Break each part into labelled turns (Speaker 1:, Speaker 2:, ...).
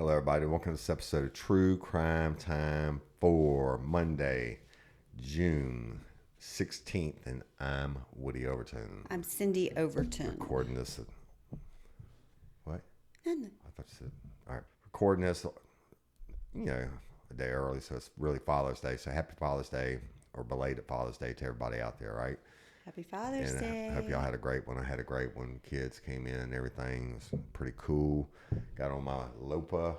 Speaker 1: Hello, everybody. Welcome to this episode of True Crime Time for Monday, June 16th. And I'm Woody Overton.
Speaker 2: I'm Cindy Overton.
Speaker 1: Recording this. What?
Speaker 2: And
Speaker 1: I thought you said. All right. Recording this, a day early. So it's really Father's Day. So happy Father's Day or belated Father's Day to everybody out there, right?
Speaker 2: Happy Father's
Speaker 1: And
Speaker 2: Day.
Speaker 1: I hope y'all had a great one. I had a great one. Kids came in and everything. It was pretty cool. Got on my Lopa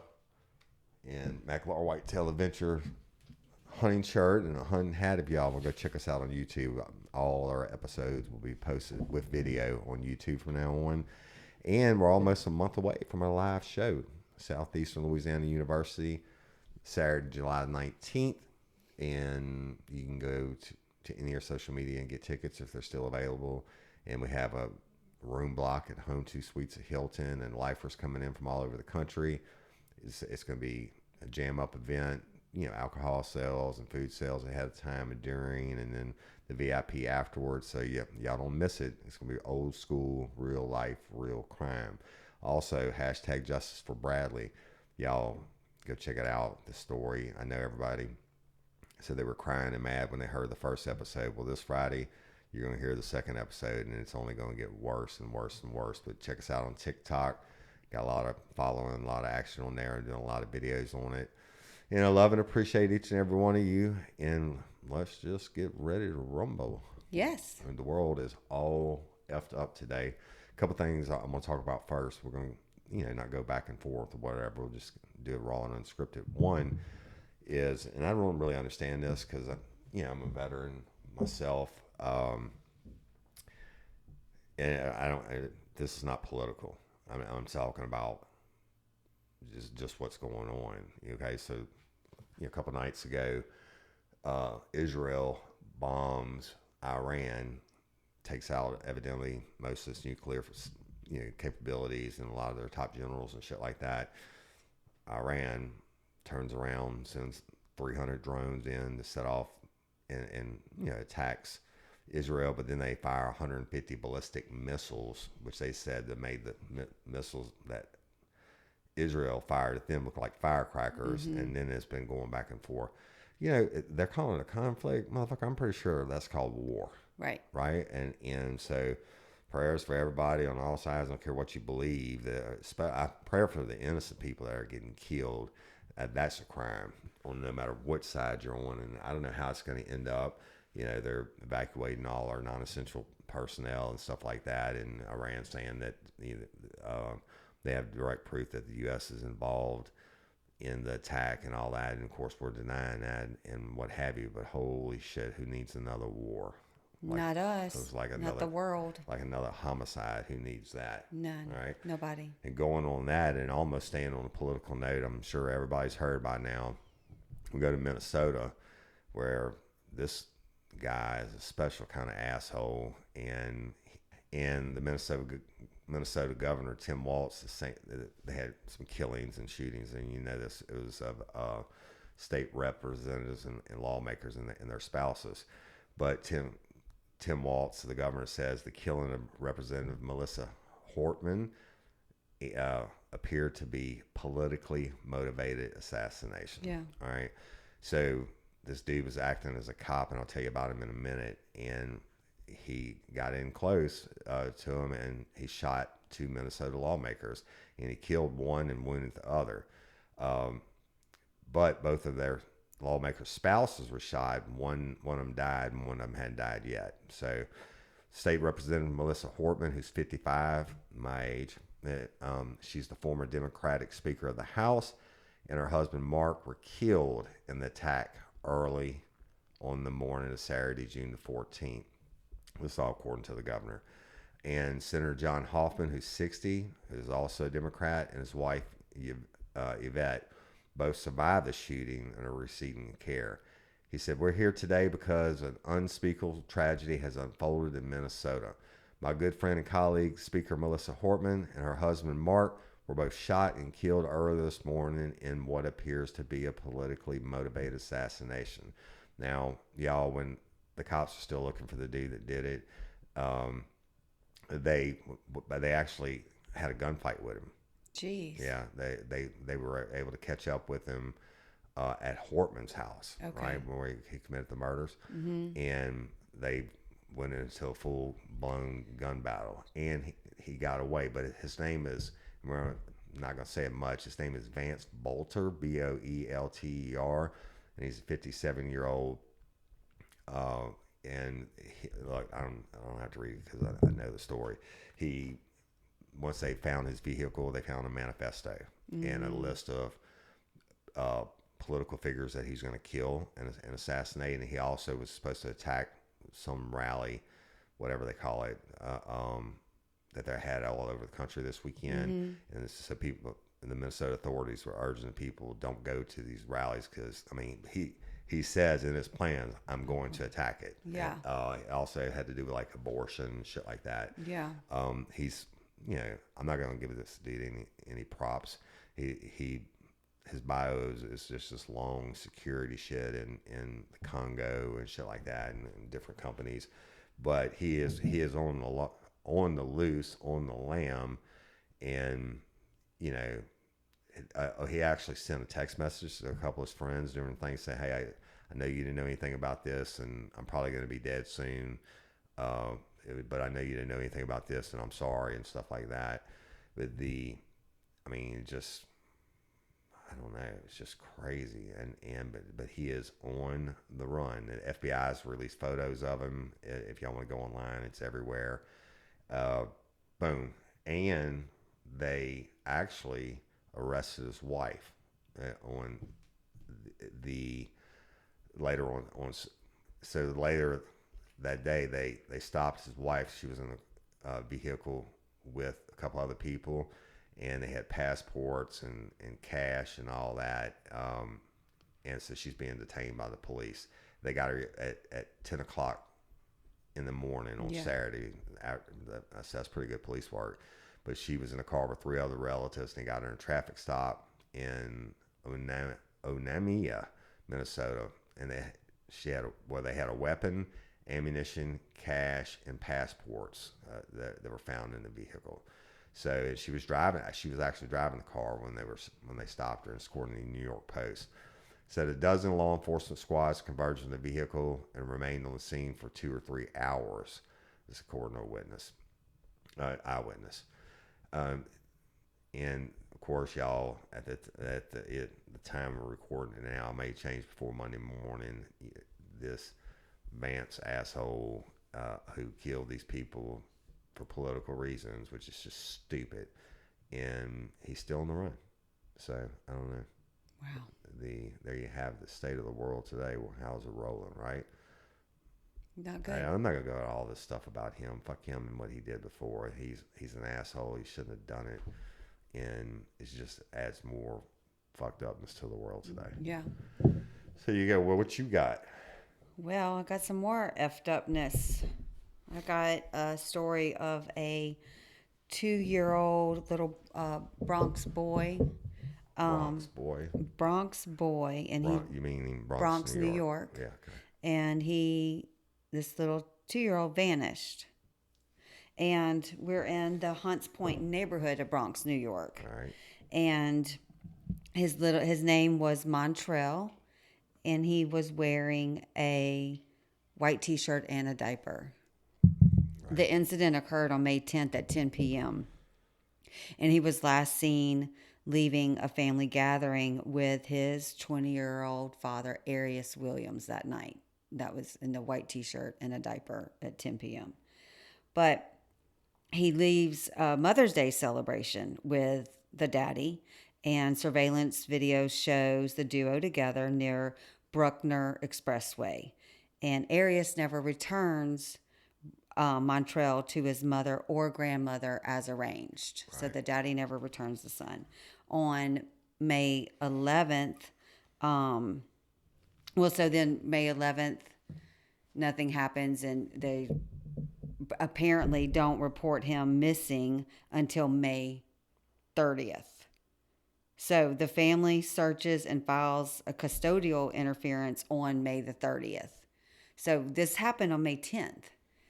Speaker 1: and Macklemore Whitetail Adventure hunting shirt and a hunting hat. If y'all will go check us out on YouTube, all our episodes will be posted with video on YouTube from now on. And we're almost a month away from our live show, Southeastern Louisiana University, Saturday, July 19th. And you can go to any of our social media and get tickets if they're still available. And we have a room block at Home 2 Suites at Hilton, and lifers coming in from all over the country. It's going to be a jam up event, alcohol sales and food sales ahead of time and during, and then the VIP afterwards. So y'all don't miss it. It's going to be old school, real life, real crime. Also, hashtag Justice for Bradley. Y'all go check it out. The story. I know everybody said they were crying and mad when they heard the first episode. Well, this Friday, you're going to hear the second episode, and it's only going to get worse and worse and worse. But check us out on TikTok. Got a lot of following, a lot of action on there, and doing a lot of videos on it. And I love and appreciate each and every one of you. And let's just get ready to rumble.
Speaker 2: Yes.
Speaker 1: And the world is all effed up today. A couple things I'm going to talk about first. We're going to, not go back and forth or whatever. We'll just do it raw and unscripted. One is, and I don't really understand this because, I'm a veteran myself. And this is not political. I'm talking about just what's going on. Okay, so a couple nights ago, Israel bombs Iran, takes out evidently most of its nuclear capabilities and a lot of their top generals and shit like that. Iran turns around, sends 300 drones in to set off and attacks Israel, but then they fire 150 ballistic missiles, which they said that made the missiles that Israel fired at them look like firecrackers. Mm-hmm. And then it's been going back and forth. They're calling it a conflict, motherfucker. I'm pretty sure that's called war.
Speaker 2: Right.
Speaker 1: Right. And so prayers for everybody on all sides. I don't care what you believe. I pray for the innocent people that are getting killed. That's a crime, on no matter what side you're on. And I don't know how it's going to end up. They're evacuating all our non-essential personnel and stuff like that. And Iran saying that they have direct proof that the U.S. is involved in the attack and all that. And of course, we're denying that and what have you. But holy shit, who needs another war?
Speaker 2: Not us.
Speaker 1: So it's like another,
Speaker 2: not the world.
Speaker 1: Like another homicide. Who needs that?
Speaker 2: None.
Speaker 1: Right?
Speaker 2: Nobody.
Speaker 1: And going on that, and almost staying on a political note, I'm sure everybody's heard by now. We go to Minnesota, where this guy is a special kind of asshole, and the Minnesota governor Tim Walz is saying that they had some killings and shootings, and this it was of state representatives and lawmakers and their spouses, but Tim Walz, the governor, says the killing of Representative Melissa Hortman appeared to be politically motivated assassination.
Speaker 2: Yeah.
Speaker 1: All right. So this dude was acting as a cop, and I'll tell you about him in a minute. And he got in close to him, and he shot two Minnesota lawmakers, and he killed one and wounded the other. But both of their lawmakers' spouses were shot. One of them died, and one of them hadn't died yet. So State Representative Melissa Hortman, who's 55, my age, she's the former Democratic Speaker of the House, and her husband Mark were killed in the attack early on the morning of Saturday, June the 14th. This all according to the governor. And Senator John Hoffman, who's 60, is also a Democrat, and his wife Yvette both survived the shooting and are receiving care. He said, "We're here today because an unspeakable tragedy has unfolded in Minnesota. My good friend and colleague, Speaker Melissa Hortman, and her husband Mark were both shot and killed early this morning in what appears to be a politically motivated assassination." Now, y'all, when the cops are still looking for the dude that did it, they actually had a gunfight with him.
Speaker 2: Jeez.
Speaker 1: Yeah, they were able to catch up with him at Hortman's house,
Speaker 2: Okay.
Speaker 1: right, where he committed the murders, and they went into a full blown gun battle, and he got away. But his name is, I'm not gonna say it much. His name is Vance Bolter, Boelter, and he's a 57-year-old. And like I don't have to read it because I know the story. He Once they found his vehicle, they found a manifesto and a list of political figures that he's going to kill and assassinate. And he also was supposed to attack some rally, whatever they call it, that they had all over the country this weekend. And so people, the Minnesota authorities were urging people, don't go to these rallies because, I mean, he says in his plans, I'm going to attack it.
Speaker 2: Yeah.
Speaker 1: And, it also had to do with like abortion and shit like that.
Speaker 2: Yeah.
Speaker 1: He's, I'm not going to give this dude any props. His bio is just this long security shit in the Congo and shit like that, and different companies. But he is on the loose, on the lam, and he actually sent a text message to a couple of his friends during things saying, "Hey, I know you didn't know anything about this, and I'm probably going to be dead soon. But I know you didn't know anything about this, and I'm sorry," and stuff like that. But I don't know, it's just crazy, but he is on the run. The FBI's released photos of him. If y'all want to go online, it's everywhere. Boom, and they actually arrested his wife on the later on. So later that day, they stopped his wife. She was in a vehicle with a couple other people, and they had passports and cash and all that. And so she's being detained by the police. They got her at 10 o'clock in the morning on Saturday. That's pretty good police work. But she was in a car with 3 other relatives, and they got her in a traffic stop in Onamia, Minnesota. And they had a weapon, ammunition, cash, and passports that were found in the vehicle. So she was driving. She was actually driving the car when they stopped her, and according to the New York Post. Said a dozen law enforcement squads converged on the vehicle and remained on the scene for 2 or 3 hours. This according to a eyewitness. And of course, y'all at the time we're recording it now, it may change before Monday morning. This Vance asshole who killed these people for political reasons, which is just stupid, and he's still on the run. So I don't know.
Speaker 2: Wow.
Speaker 1: There you have the state of the world today. Well, how's it rolling, right?
Speaker 2: Not good.
Speaker 1: I'm not gonna go into all this stuff about him. Fuck him and what he did before. He's an asshole. He shouldn't have done it, and it just adds more fucked upness to the world today.
Speaker 2: Yeah.
Speaker 1: So you go. Well, what you got?
Speaker 2: Well, I got some more effed upness. I got a story of a 2-year-old little Bronx boy.
Speaker 1: Bronx boy.
Speaker 2: Bronx boy, and
Speaker 1: You mean Bronx,
Speaker 2: Bronx, New York.
Speaker 1: Yeah. Okay.
Speaker 2: And this little 2-year-old vanished. And we're in the Hunts Point neighborhood of Bronx, New York.
Speaker 1: All right.
Speaker 2: And his name was Montrell, and he was wearing a white t-shirt and a diaper. Right. The incident occurred on May 10th at 10 p.m. And he was last seen leaving a family gathering with his 20-year-old father, Arius Williams, that night. That was in the white t-shirt and a diaper at 10 p.m. But he leaves a Mother's Day celebration with the daddy, and surveillance video shows the duo together near Bruckner Expressway. And Arius never returns Montrell to his mother or grandmother as arranged. Right. So the daddy never returns the son. On May 11th, May 11th, nothing happens, and they apparently don't report him missing until May 30th. So the family searches and files a custodial interference on May the 30th. So this happened on May 10th.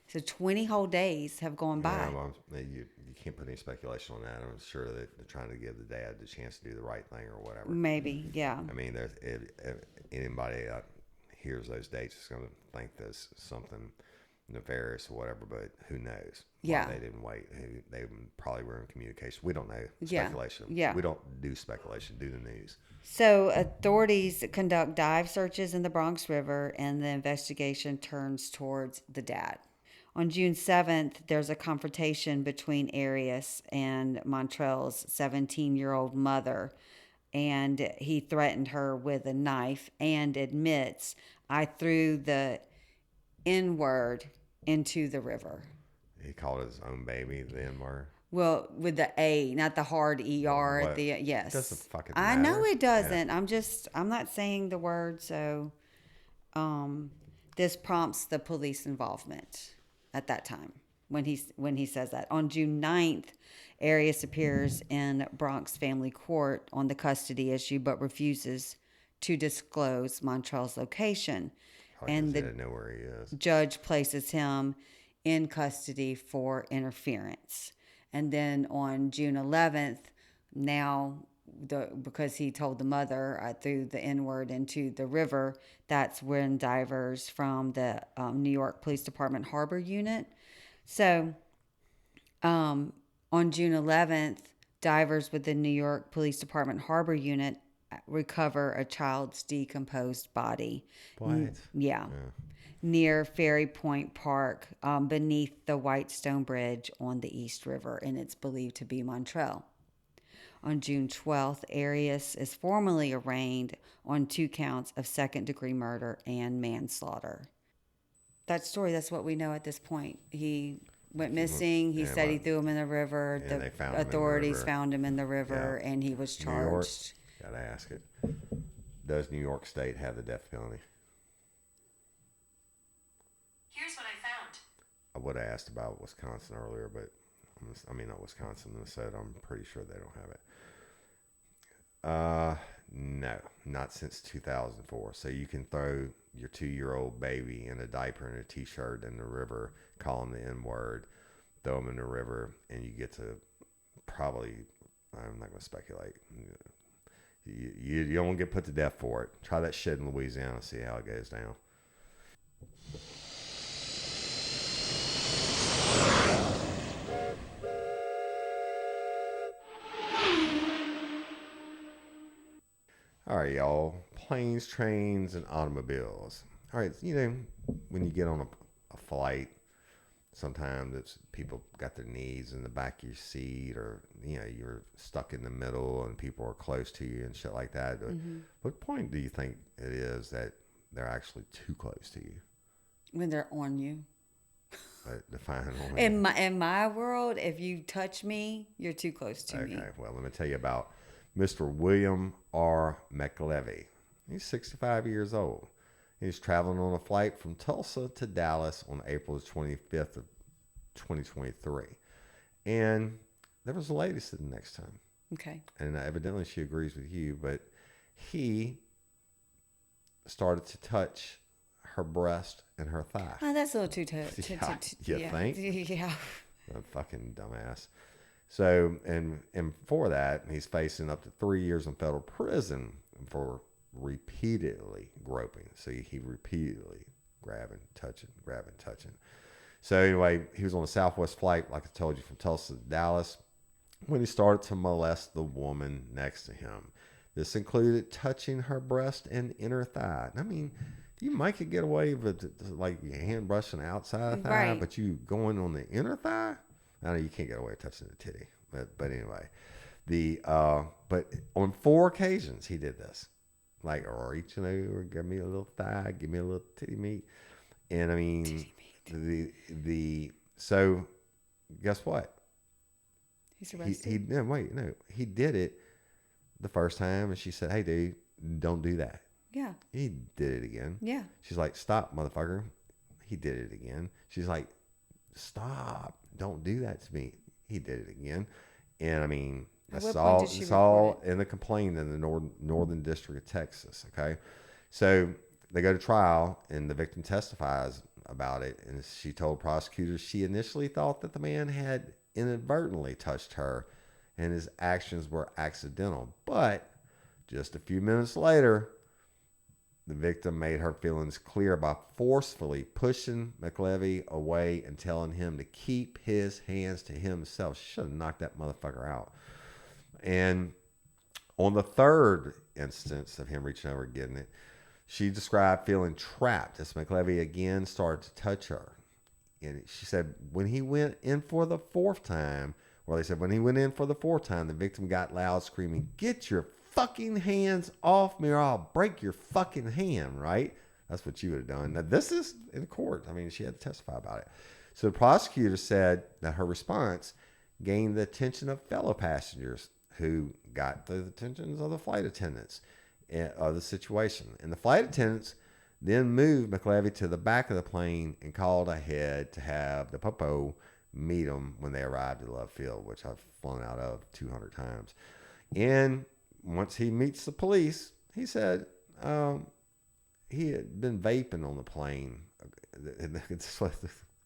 Speaker 2: So 20 whole days have gone
Speaker 1: Yeah,
Speaker 2: by.
Speaker 1: well, you can't put any speculation on that. I'm sure that they're trying to give the dad the chance to do the right thing or whatever.
Speaker 2: Maybe, yeah.
Speaker 1: I mean, if anybody hears those dates is going to think there's something nefarious or whatever, but who knows why
Speaker 2: Yeah.
Speaker 1: they didn't wait? They probably were in communication. We don't know.
Speaker 2: Yeah.
Speaker 1: Speculation.
Speaker 2: Yeah.
Speaker 1: We don't do speculation. Do the news.
Speaker 2: So authorities conduct dive searches in the Bronx River, and the investigation turns towards the dad. On June 7th, there's a confrontation between Arias and Montrell's 17-year-old mother, and he threatened her with a knife and admits, I threw the N word into the river.
Speaker 1: He called his own baby the N word.
Speaker 2: Well, with the A, not the hard ER at
Speaker 1: What?
Speaker 2: the
Speaker 1: It
Speaker 2: yes.
Speaker 1: doesn't fucking
Speaker 2: I
Speaker 1: matter.
Speaker 2: know it doesn't. I'm not saying the word, so this prompts the police involvement at that time when he says that. On June 9th, Arias appears in Bronx family court on the custody issue but refuses to disclose Montrell's location.
Speaker 1: Probably
Speaker 2: And
Speaker 1: because they
Speaker 2: the
Speaker 1: didn't know where he is.
Speaker 2: judge places him in custody for interference. And then on June 11th, now because he told the mother I threw the N word into the river, that's when divers from the New York Police Department Harbor Unit. So on June 11th, divers with the New York Police Department Harbor Unit recover a child's decomposed body.
Speaker 1: What?
Speaker 2: Yeah. Near Ferry Point Park, beneath the Whitestone Bridge on the East River, and it's believed to be Montrell. On June 12th, Arias is formally arraigned on 2 counts of second-degree murder and manslaughter. That story, that's what we know at this point. He went missing. He said he threw him in the river.
Speaker 1: And
Speaker 2: The
Speaker 1: they found him in the
Speaker 2: authorities
Speaker 1: river.
Speaker 2: found him in the river,
Speaker 1: Yeah.
Speaker 2: and he was
Speaker 1: New York.
Speaker 2: charged.
Speaker 1: Gotta ask it. Does New York State have the death penalty?
Speaker 3: Here's what I found.
Speaker 1: I would have asked about Wisconsin earlier, but I mean not Wisconsin, Minnesota. I'm pretty sure they don't have it. No, not since 2004. So you can throw your 2-year-old baby in a diaper and a t-shirt in the river, call him the N-word, throw him in the river, and you get to probably, I'm not going to speculate. You don't get put to death for it. Try that shit in Louisiana and see how it goes down. All right, y'all. Planes, trains, and automobiles. All right, when you get on a flight, sometimes it's people got their knees in the back of your seat, or you're stuck in the middle and people are close to you and shit like that. What point do you think it is that they're actually too close to you?
Speaker 2: When they're on you.
Speaker 1: Define on
Speaker 2: In my world, if you touch me, you're too close to me.
Speaker 1: Okay, well, let me tell you about Mr. William R. McLevy. He's 65 years old. He's traveling on a flight from Tulsa to Dallas on April 25th of 2023. And there was a lady sitting next to him.
Speaker 2: Okay.
Speaker 1: And evidently she agrees with you, but he started to touch her breast and her thigh.
Speaker 2: Oh, that's a little too
Speaker 1: You think?
Speaker 2: Yeah.
Speaker 1: A fucking dumbass. So, and for that, he's facing up to 3 years in federal prison for repeatedly groping. So he repeatedly grabbing, touching. So anyway, he was on a Southwest flight, like I told you, from Tulsa to Dallas, when he started to molest the woman next to him. This included touching her breast and inner thigh. I mean, you might could get away with like your hand brushing the outside thigh,
Speaker 2: Right.
Speaker 1: but you going on the inner thigh? I know you can't get away with touching the titty, but anyway, but on 4 occasions he did this, like reaching over, give me a little thigh, give me a little titty meat, and I mean so guess what?
Speaker 2: He's arrested.
Speaker 1: He did it the first time, and she said, "Hey, dude, don't do that."
Speaker 2: Yeah.
Speaker 1: He did it again.
Speaker 2: Yeah.
Speaker 1: She's like, "Stop, motherfucker." He did it again. She's like, "Stop. Don't do that to me." He did it again. And I mean, that's all in the complaint in the Northern District of Texas. Okay. So they go to trial and the victim testifies about it, and she told prosecutors she initially thought that the man had inadvertently touched her and his actions were accidental. But just a few minutes later, the victim made her feelings clear by forcefully pushing McLevy away and telling him to keep his hands to himself. She should have knocked that motherfucker out. And on the third instance of him reaching over and getting it, she described feeling trapped as McLevy again started to touch her. And she said when he went in for the fourth time, when he went in for the fourth time, the victim got loud screaming, "Get your fucking hands off me or I'll break your fucking hand," right? That's what you would have done. Now, this is in court. I mean, she had to testify about it. So the prosecutor said that her response gained the attention of fellow passengers who got the attentions of the flight attendants of the situation. And the flight attendants then moved McLevy to the back of the plane and called ahead to have the popo meet them when they arrived at Love Field, which I've flown out of 200 times. And once he meets the police, he said he had been vaping on the plane. It's what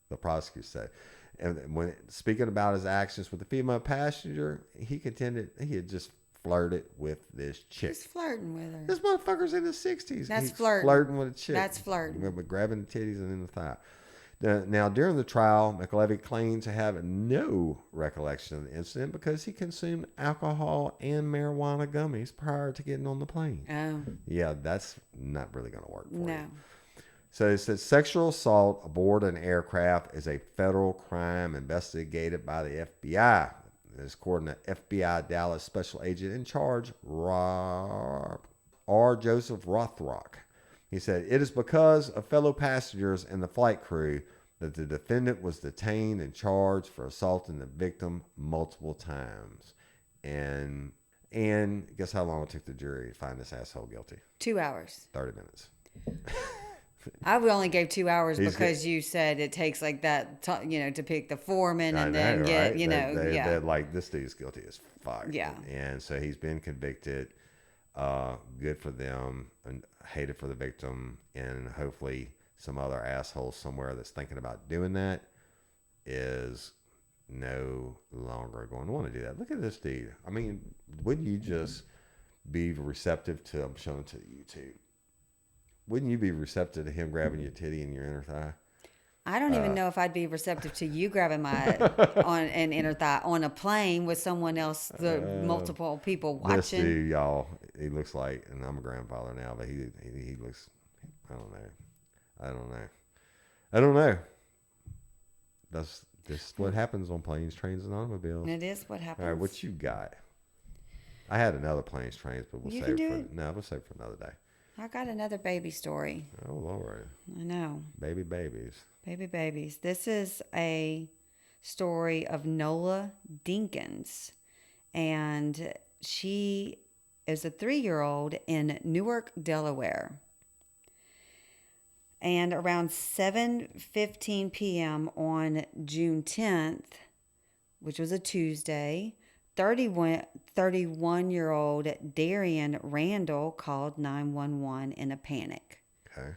Speaker 1: the prosecutor said. And when speaking about his actions with the female passenger, he contended he had just flirted with this chick.
Speaker 2: He's flirting with her.
Speaker 1: This motherfucker's in his 60s.
Speaker 2: That's
Speaker 1: He's
Speaker 2: flirting.
Speaker 1: Flirting with a chick.
Speaker 2: That's flirting.
Speaker 1: With grabbing the titties and in the thigh. Now, during the trial, McLevy claimed to have no recollection of the incident because he consumed alcohol and marijuana gummies prior to getting on the plane.
Speaker 2: Oh.
Speaker 1: Yeah, that's not really going to work for you.
Speaker 2: No.
Speaker 1: So it says sexual assault aboard an aircraft is a federal crime investigated by the FBI. This according to FBI Dallas Special Agent in charge, R. Joseph Rothrock. He said, "It is because of fellow passengers and the flight crew that the defendant was detained and charged for assaulting the victim multiple times." And guess how long it took the jury to find this asshole guilty?
Speaker 2: 2 hours.
Speaker 1: 30 minutes.
Speaker 2: I would only gave 2 hours because you said it takes like that, to pick the foreman and then get,
Speaker 1: right?
Speaker 2: yeah.
Speaker 1: They're like, this dude's guilty as fuck.
Speaker 2: Yeah.
Speaker 1: And so he's been convicted. Good for them, and hated for the victim, and hopefully some other asshole somewhere that's thinking about doing that is no longer going to want to do that. Look at this dude. I mean, wouldn't you just be receptive to, I'm showing to YouTube, wouldn't you be receptive to him grabbing your titty and your inner thigh?
Speaker 2: I don't even know if I'd be receptive to you grabbing my on an inner thigh on a plane with someone else, multiple people watching.
Speaker 1: This dude, y'all, he looks like, and I'm a grandfather now, but he looks, I don't know. That's just what happens on planes, trains, and automobiles.
Speaker 2: It is what happens.
Speaker 1: All right, what you got? I had another planes, trains, but we'll save it for another day.
Speaker 2: I got another baby story.
Speaker 1: Oh, Lord.
Speaker 2: I know.
Speaker 1: Baby babies.
Speaker 2: Baby babies. This is a story of Nola Dinkins. And she is a 3-year-old in Newark, Delaware. And around 7:15 p.m. on June 10th, which was a Tuesday, 31-year-old Darian Randall called 911 in a panic.
Speaker 1: Okay.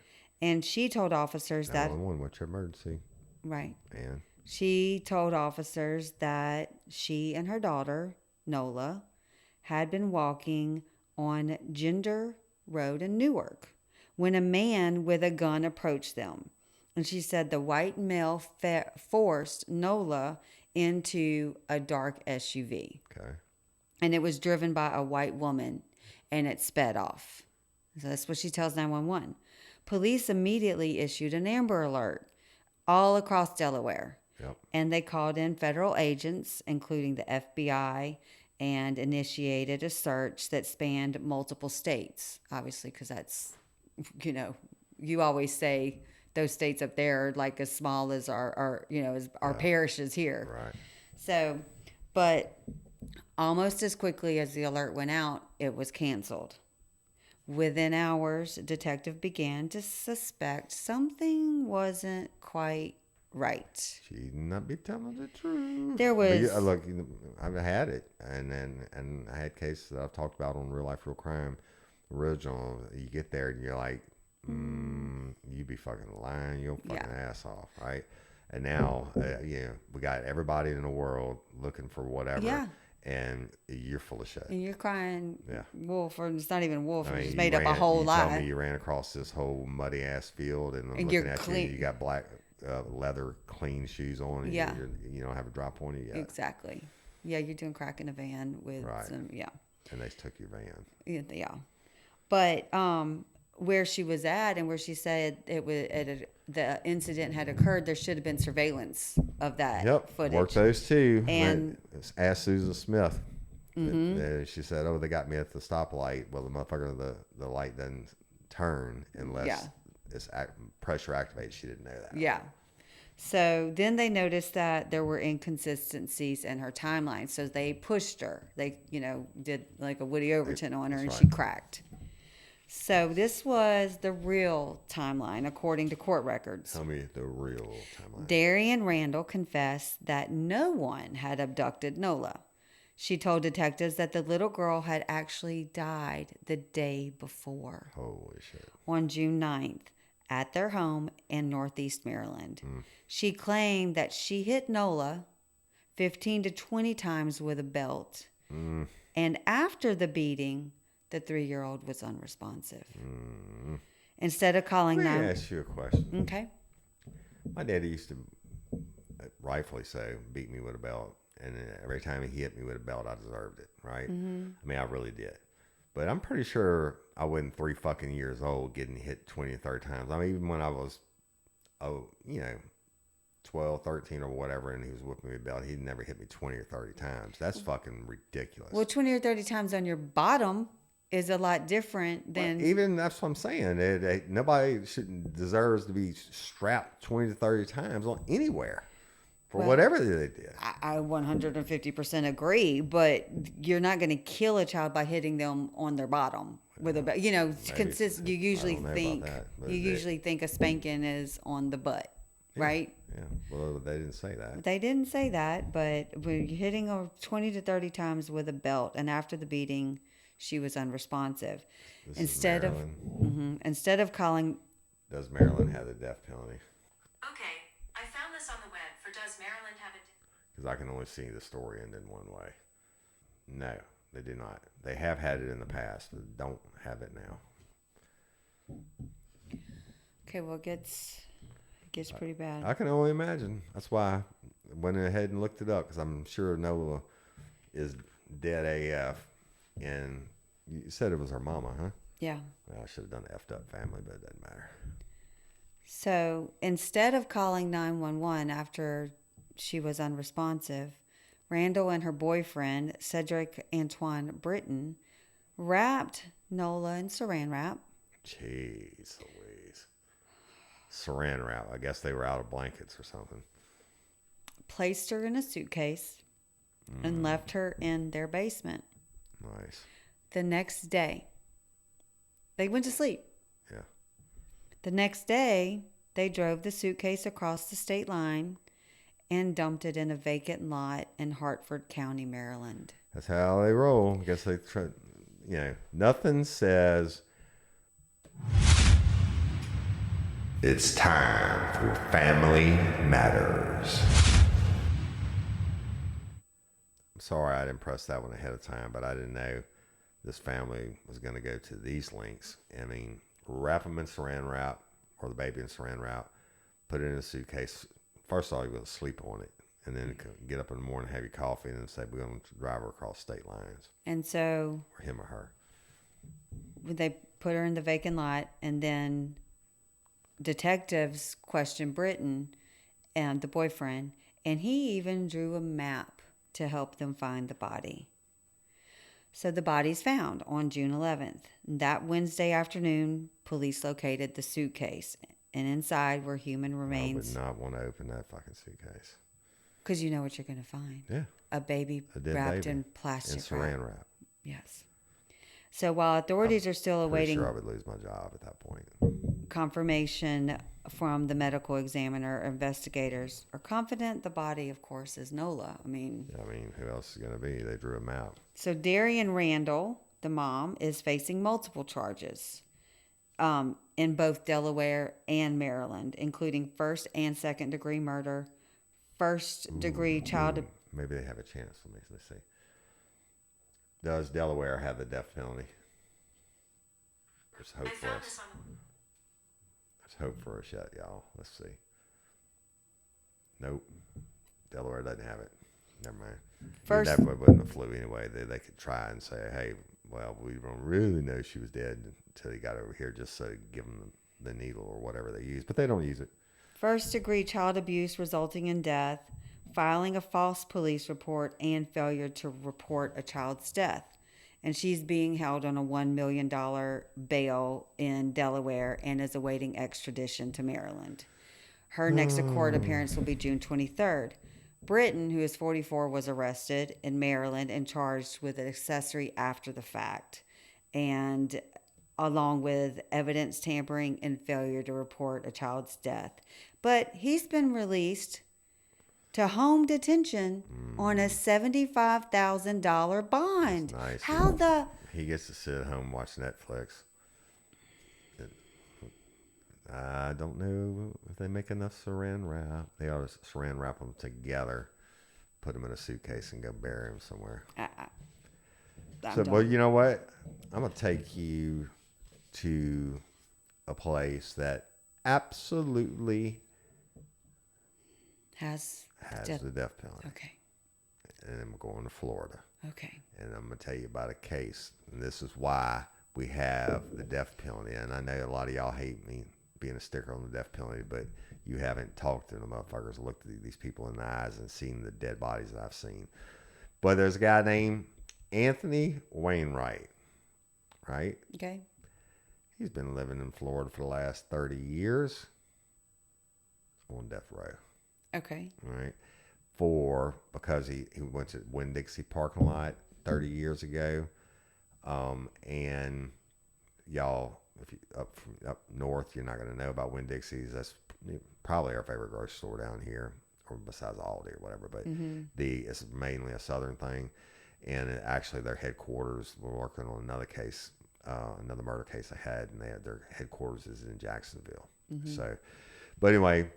Speaker 2: And she told officers that...
Speaker 1: 911, what's your emergency?
Speaker 2: Right.
Speaker 1: And?
Speaker 2: She told officers that she and her daughter, Nola, had been walking on Gender Road in Newark when a man with a gun approached them. And she said the white male forced Nola into a dark SUV.
Speaker 1: Okay.
Speaker 2: And it was driven by a white woman, and it sped off. So that's what she tells 911. Police immediately issued an Amber Alert all across Delaware.
Speaker 1: Yep.
Speaker 2: And they called in federal agents, including the FBI, and initiated a search that spanned multiple states. Obviously, because that's, you always say those states up there are like as small as our parishes here.
Speaker 1: Right.
Speaker 2: So, but almost as quickly as the alert went out, it was canceled. Within hours, detective began to suspect something wasn't quite right.
Speaker 1: She not be telling the truth.
Speaker 2: There was...
Speaker 1: But look, I've had it, and I had cases that I've talked about on Real Life, Real Crime original. You get there and you're like, You be fucking lying your fucking
Speaker 2: Yeah.
Speaker 1: ass off, right? And now, we got everybody in the world looking for whatever,
Speaker 2: Yeah.
Speaker 1: and you're full of shit.
Speaker 2: And you're crying
Speaker 1: Yeah.
Speaker 2: wolf, or it's not even wolf.
Speaker 1: I
Speaker 2: You
Speaker 1: mean,
Speaker 2: just made up a whole
Speaker 1: you tell me
Speaker 2: lie.
Speaker 1: you ran across this whole muddy ass field, and I'm
Speaker 2: And
Speaker 1: looking
Speaker 2: you're
Speaker 1: at
Speaker 2: clean.
Speaker 1: you. You got black leather clean shoes on, and
Speaker 2: Yeah.
Speaker 1: you don't have a drop on you yet.
Speaker 2: Exactly. Yeah, you're doing crack in a van with
Speaker 1: Right.
Speaker 2: some, yeah.
Speaker 1: And they took your van.
Speaker 2: Yeah. But where she was at and where she said the incident had occurred, there should have been surveillance of that
Speaker 1: Yep.
Speaker 2: footage.
Speaker 1: Worked those two.
Speaker 2: And-
Speaker 1: Asked Susan Smith. She said, "Oh, they got me at the stoplight. Well, the motherfucker, the light doesn't turn unless
Speaker 2: Yeah.
Speaker 1: it's pressure activated." She didn't know that.
Speaker 2: Yeah. So then they noticed that there were inconsistencies in her timeline. So they pushed her. They, did like a Woody Overton on her, and
Speaker 1: That's
Speaker 2: she
Speaker 1: right.
Speaker 2: cracked. So this was the real timeline, according to court records.
Speaker 1: Tell me the real timeline.
Speaker 2: Darian Randall confessed that no one had abducted Nola. She told detectives that the little girl had actually died the day before,
Speaker 1: Holy shit.
Speaker 2: on June 9th, at their home in Northeast Maryland. She claimed that she hit Nola 15 to 20 times with a belt. And after the beating, the 3-year-old was unresponsive. Instead of calling
Speaker 1: Let me
Speaker 2: 911.
Speaker 1: ask you a question.
Speaker 2: Okay.
Speaker 1: My daddy used to, rightfully so, beat me with a belt. And every time he hit me with a belt, I deserved it, right? I mean, I really did. But I'm pretty sure I wasn't 3 fucking years old getting hit 20 or 30 times. I mean, even when I was, 12, 13 or whatever, and he was whipping me with a belt, he never hit me 20 or 30 times. That's fucking ridiculous.
Speaker 2: Well, 20 or 30 times on your bottom is a lot different than...
Speaker 1: Even that's what I'm saying. Nobody deserves to be strapped 20 to 30 times on anywhere for whatever they did.
Speaker 2: I 150% agree, but you're not going to kill a child by hitting them on their bottom with a belt. You usually
Speaker 1: don't know about
Speaker 2: think
Speaker 1: that, but
Speaker 2: you usually think a spanking is on the butt, right?
Speaker 1: Yeah, well, they didn't say that.
Speaker 2: They didn't say that, but when you're hitting her 20 to 30 times with a belt, and after the beating, she was unresponsive.
Speaker 1: This
Speaker 2: Instead
Speaker 1: is
Speaker 2: of
Speaker 1: Maryland.
Speaker 2: instead of calling,
Speaker 1: Does Maryland have the death penalty?
Speaker 3: Okay, I found this on the web for Does Maryland Have a...
Speaker 1: Because I can only see the story end in one way. No, they do not. They have had it in the past, but don't have it now.
Speaker 2: okay, well, it gets pretty bad.
Speaker 1: I can only imagine. That's why I went ahead and looked it up, because I'm sure Nola is dead AF. And you said it was her mama, huh?
Speaker 2: Yeah.
Speaker 1: Well, I should have done the effed up family, but it doesn't matter.
Speaker 2: So instead of calling 911 after she was unresponsive, Randall and her boyfriend, Cedric Antoine Britton, wrapped Nola in saran wrap.
Speaker 1: Jeez Louise. Saran wrap. I guess they were out of blankets or something.
Speaker 2: Placed her in a suitcase, and left her in their basement.
Speaker 1: Nice.
Speaker 2: The next day, they went to sleep.
Speaker 1: Yeah.
Speaker 2: The next day, they drove the suitcase across the state line and dumped it in a vacant lot in Hartford County, Maryland.
Speaker 1: That's how they roll. I guess they try, nothing says it's time for Family Matters. I'm sorry I didn't press that one ahead of time, but I didn't know this family was going to go to these lengths. I mean, wrap them in saran wrap, or the baby in saran wrap, put it in a suitcase. First of all, you're going to sleep on it, and then get up in the morning, have your coffee, and then say, we're going to drive her across state lines.
Speaker 2: And so
Speaker 1: Or him or her.
Speaker 2: they put her in the vacant lot, and then detectives questioned Britton and the boyfriend, and he even drew a map to help them find the body. So the body's found on June 11th. That Wednesday afternoon, police located the suitcase, and inside were human remains.
Speaker 1: I would not want to open that fucking suitcase.
Speaker 2: Because you know what you're going to find.
Speaker 1: Yeah.
Speaker 2: A baby
Speaker 1: A dead
Speaker 2: wrapped
Speaker 1: baby.
Speaker 2: in plastic
Speaker 1: In saran wrap.
Speaker 2: Yes. So while authorities are still
Speaker 1: Pretty
Speaker 2: awaiting
Speaker 1: sure I would lose my job at that point.
Speaker 2: confirmation from the medical examiner, investigators are confident the body, of course, is Nola. I mean,
Speaker 1: Who else is going to be? They drew a map.
Speaker 2: so Darian Randall, the mom, is facing multiple charges. in both Delaware and Maryland, including first and second degree murder, first degree child.
Speaker 1: Maybe they have a chance. Let's see. Does Delaware have the death penalty? There's hope
Speaker 3: I
Speaker 1: for
Speaker 3: found
Speaker 1: us.
Speaker 3: this on the
Speaker 1: There's hope for us yet, y'all. Let's see. Nope. Delaware doesn't have it. Never mind.
Speaker 2: First-
Speaker 1: It definitely wasn't a flu anyway. They could try and say, hey, well, we don't really know she was dead until he got over here just so to give them the needle or whatever they use. But they don't use it.
Speaker 2: First degree child abuse resulting in death, filing a false police report, and failure to report a child's death. And she's being held on a $1 million bail in Delaware and is awaiting extradition to Maryland. Her next court appearance will be June 23rd. Britton, who is 44, was arrested in Maryland and charged with an accessory after the fact, and along with evidence tampering and failure to report a child's death. But he's been released to home detention on a $75,000 bond.
Speaker 1: That's nice.
Speaker 2: How the...
Speaker 1: He gets to sit at home and watch Netflix. I don't know if they make enough saran wrap. They ought to saran wrap them together, put them in a suitcase, and go bury them somewhere. Well, you know what? I'm going to take you to a place that absolutely
Speaker 2: has
Speaker 1: the death penalty.
Speaker 2: Okay.
Speaker 1: And I'm going to Florida.
Speaker 2: Okay.
Speaker 1: And I'm going to tell you about a case. And this is why we have the death penalty. And I know a lot of y'all hate me being a sticker on the death penalty, but you haven't talked to the motherfuckers, looked at these people in the eyes and seen the dead bodies that I've seen. But there's a guy named Anthony Wainwright, right?
Speaker 2: Okay.
Speaker 1: He's been living in Florida for the last 30 years on death row.
Speaker 2: Okay.
Speaker 1: Right. Because he went to Winn-Dixie parking lot 30 years ago. And y'all, if you up north, you're not going to know about Winn-Dixie's. That's probably our favorite grocery store down here, or besides Aldi or whatever. But it's mainly a southern thing. And actually, their headquarters, we're working on another case, another murder case I had, and their headquarters is in Jacksonville. So, but anyway,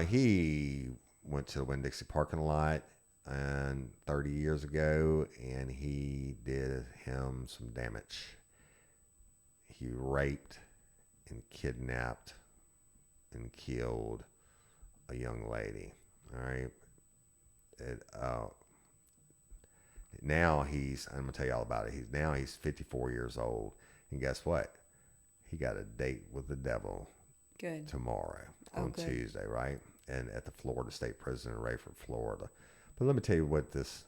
Speaker 1: he went to the Winn-Dixie parking lot and 30 years ago, and he did him some damage. He raped and kidnapped and killed a young lady. All right. Now I'm going to tell you all about it. He's 54 years old. And guess what? He got a date with the devil tomorrow on Tuesday, right? And at the Florida State Prison in Rayford, Florida. But let me tell you what this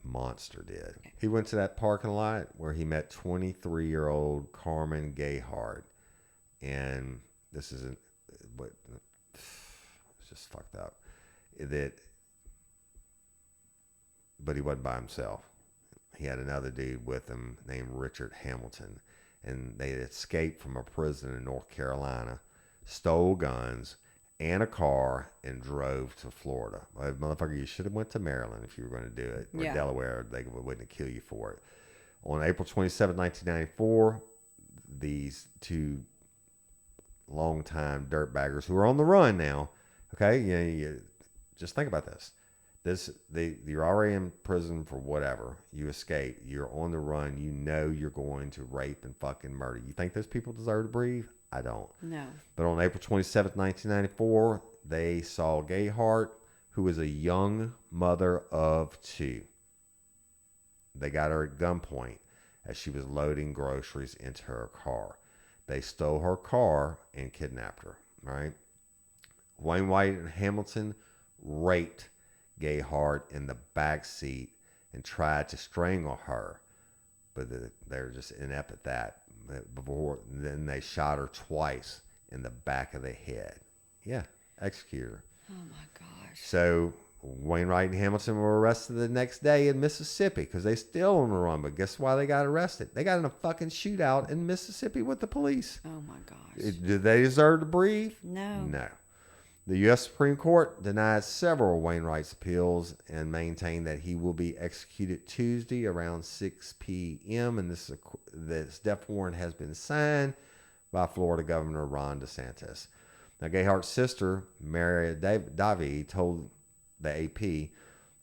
Speaker 1: monster did. He went to that parking lot where he met 23-year-old Carmen Gayhart. And this isn't, but it's just fucked up. But he wasn't by himself. He had another dude with him named Richard Hamilton. And they had escaped from a prison in North Carolina, stole guns and a car, and drove to Florida. Well, motherfucker, you should have went to Maryland if you were going to do it. Or Delaware, they wouldn't kill you for it. On April 27, 1994, these two longtime dirtbaggers who are on the run now, okay, you just think about this. You're already in prison for whatever. You escape. You're on the run. You know you're going to rape and fucking murder. You think those people deserve to breathe? I don't.
Speaker 2: No.
Speaker 1: But on April 27th, 1994, they saw Gayhart, who was a young mother of two. They got her at gunpoint as she was loading groceries into her car. They stole her car and kidnapped her, right? Wainwright and Hamilton raped Gayhart in the back seat and tried to strangle her, but they were just inept at that. Then they shot her twice in the back of the head. Yeah, executed her.
Speaker 2: Oh my gosh.
Speaker 1: So Wainwright and Hamilton were arrested the next day in Mississippi because they still on the run. But guess why they got arrested? They got in a fucking shootout in Mississippi with the police.
Speaker 2: Oh my gosh.
Speaker 1: Did they deserve to breathe?
Speaker 2: No.
Speaker 1: No. The U.S. Supreme Court denied several Wainwright's appeals and maintained that he will be executed Tuesday around 6 p.m. And this death warrant has been signed by Florida Governor Ron DeSantis. Now, Gayhart's sister, Mary Davy, told the AP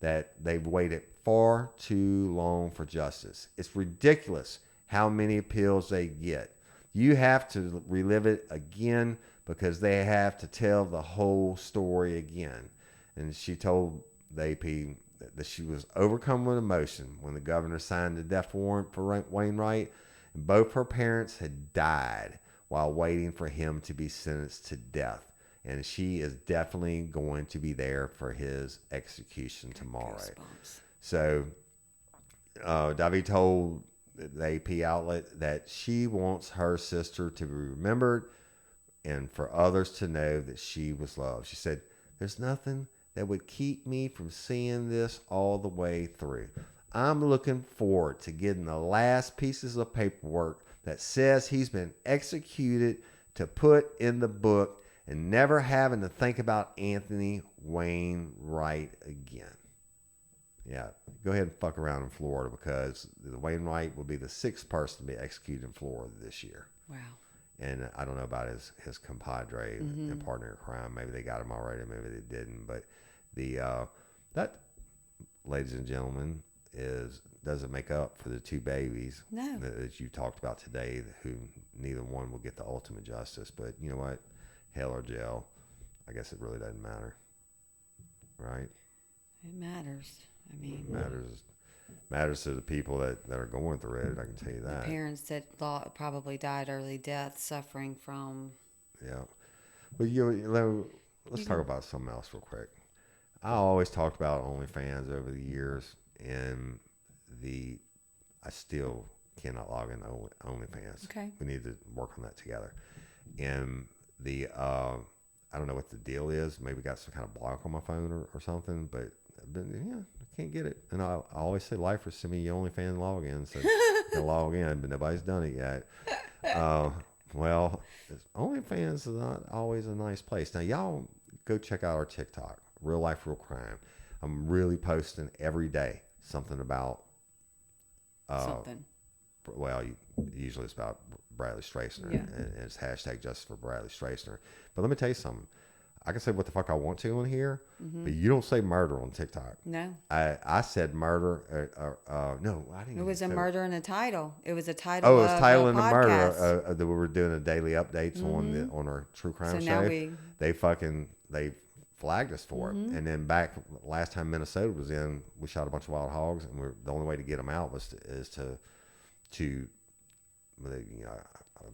Speaker 1: that they've waited far too long for justice. It's ridiculous how many appeals they get. You have to relive it again because they have to tell the whole story again. And she told the AP that she was overcome with emotion when the governor signed the death warrant for Wainwright. And both her parents had died while waiting for him to be sentenced to death. And she is definitely going to be there for his execution tomorrow. So Davy told the AP outlet that she wants her sister to be remembered and for others to know that she was loved. She said, "There's nothing that would keep me from seeing this all the way through. I'm looking forward to getting the last pieces of paperwork that says he's been executed to put in the book and never having to think about Anthony Wainwright again." Yeah, go ahead and fuck around in Florida because the Wainwright will be the 6th person to be executed in Florida this year.
Speaker 2: Wow.
Speaker 1: And I don't know about his compadre and partner in crime. Maybe they got him already, maybe they didn't. But that, ladies and gentlemen, doesn't make up for the 2 babies that you talked about today, who neither one will get the ultimate justice. But you know what? Hell or jail. I guess it really doesn't matter, right?
Speaker 2: It matters. I mean,
Speaker 1: it matters to the people that are going through it. I can tell you that.
Speaker 2: Parents that probably died early death, suffering from.
Speaker 1: Yeah, but let's talk about something else real quick. I always talked about OnlyFans over the years, and I still cannot log into OnlyFans.
Speaker 2: Okay.
Speaker 1: We need to work on that together. And I don't know what the deal is. Maybe got some kind of block on my phone or something, but yeah, I can't get it. And I always say, "Lifer, send me your OnlyFans login so I can log in," but nobody's done it yet. Well, OnlyFans is not always a nice place. Now, y'all go check out our TikTok, Real Life, Real Crime. I'm really posting every day something about
Speaker 2: Something.
Speaker 1: Well, usually it's about Bradley Strassner,
Speaker 2: Yeah.
Speaker 1: and it's hashtag Justice for Bradley Strassner. But let me tell you something. I can say what the fuck I want to on here, but you don't say murder on TikTok.
Speaker 2: No.
Speaker 1: I said murder. No, I didn't.
Speaker 2: It was a
Speaker 1: say
Speaker 2: murder and a title. It was a title.
Speaker 1: Oh, it was title
Speaker 2: of
Speaker 1: and
Speaker 2: a
Speaker 1: the
Speaker 2: podcast.
Speaker 1: murder that we were doing a daily updates on our true crime
Speaker 2: So
Speaker 1: show.
Speaker 2: now
Speaker 1: They flagged us for it, and then back last time Minnesota was in, we shot a bunch of wild hogs, and the only way to get them out was to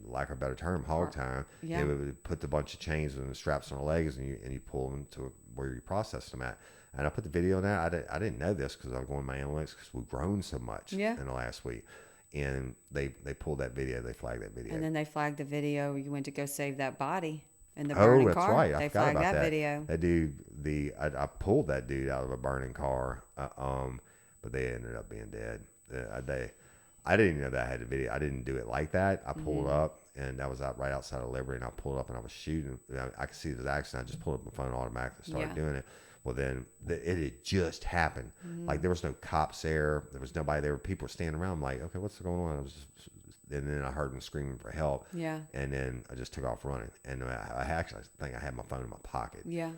Speaker 1: lack of a better term, hog time.
Speaker 2: Yeah.
Speaker 1: They would put the bunch of chains and the straps on the legs, and you pull them to where you process them at. And I put the video on that. I didn't know this because I was going to my analytics because we've grown so much in the last week. And they pulled that video. They flagged that video.
Speaker 2: And then they flagged the video. You went to go save that body in the burning car.
Speaker 1: That's right. I
Speaker 2: They
Speaker 1: forgot
Speaker 2: flagged
Speaker 1: about
Speaker 2: that
Speaker 1: that
Speaker 2: video.
Speaker 1: That dude, I pulled that dude out of a burning car, but they ended up being dead. I didn't even know that I had a video. I didn't do it like that. I pulled up, and that was right outside of Liberty, and I pulled up, and I was shooting. I could see the accident. I just pulled up my phone automatically, started doing it. Well, then it had just happened. Like, there was no cops there. There was nobody there. People were standing around. I'm like, okay, what's going on? And then I heard them screaming for help.
Speaker 2: Yeah.
Speaker 1: And then I just took off running. And I think I had my phone in my pocket.
Speaker 2: Yeah.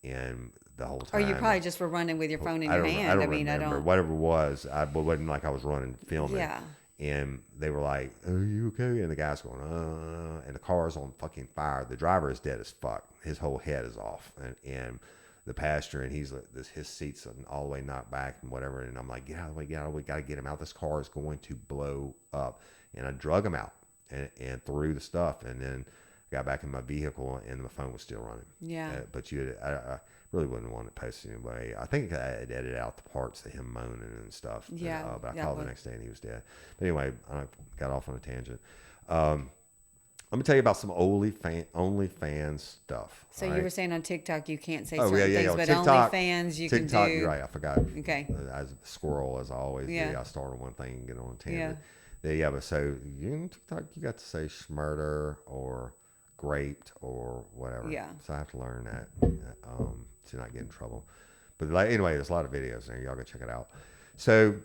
Speaker 1: And the whole time.
Speaker 2: Or you probably just were running with your phone in your hand.
Speaker 1: I don't remember. Whatever it was, it wasn't like I was running filming.
Speaker 2: Yeah.
Speaker 1: And they were like, "Are you okay?" And the guy's going, and the car's on fucking fire. The driver is dead as fuck. His whole head is off. And the passenger, and his seat's all the way knocked back and whatever. And I'm like, get out of the way, get out of the way. Got to get him out. This car is going to blow up. And I drug him out and threw the stuff. And then got back in my vehicle, and my phone was still running.
Speaker 2: Yeah.
Speaker 1: But I really wouldn't want to post it anyway. I think I had edited out the parts of him moaning and stuff.
Speaker 2: Yeah.
Speaker 1: But I called the next day, and he was dead. But anyway, I got off on a tangent. Let me tell you about some OnlyFans stuff.
Speaker 2: So
Speaker 1: you
Speaker 2: were saying on TikTok you can't say
Speaker 1: certain
Speaker 2: things, but
Speaker 1: TikTok,
Speaker 2: OnlyFans you
Speaker 1: TikTok,
Speaker 2: can do.
Speaker 1: you're right. I forgot.
Speaker 2: Okay.
Speaker 1: As a squirrel, as I always do, I start on one thing and get on a tangent.
Speaker 2: Yeah.
Speaker 1: But so you in TikTok, you got to say schmurder or raped or whatever.
Speaker 2: Yeah.
Speaker 1: So I have to learn that to not get in trouble. But anyway, there's a lot of videos there. Y'all go check it out. So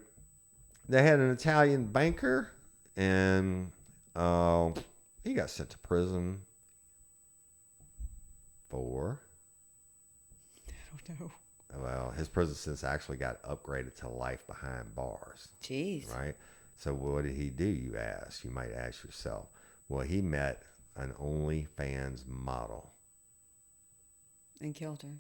Speaker 1: they had an Italian banker, and he got sent to prison for.
Speaker 2: I don't know.
Speaker 1: Well, his prison sentence actually got upgraded to life behind bars.
Speaker 2: Jeez.
Speaker 1: Right? So what did he do, you ask? You might ask yourself. Well, he met an OnlyFans model.
Speaker 2: And killed her.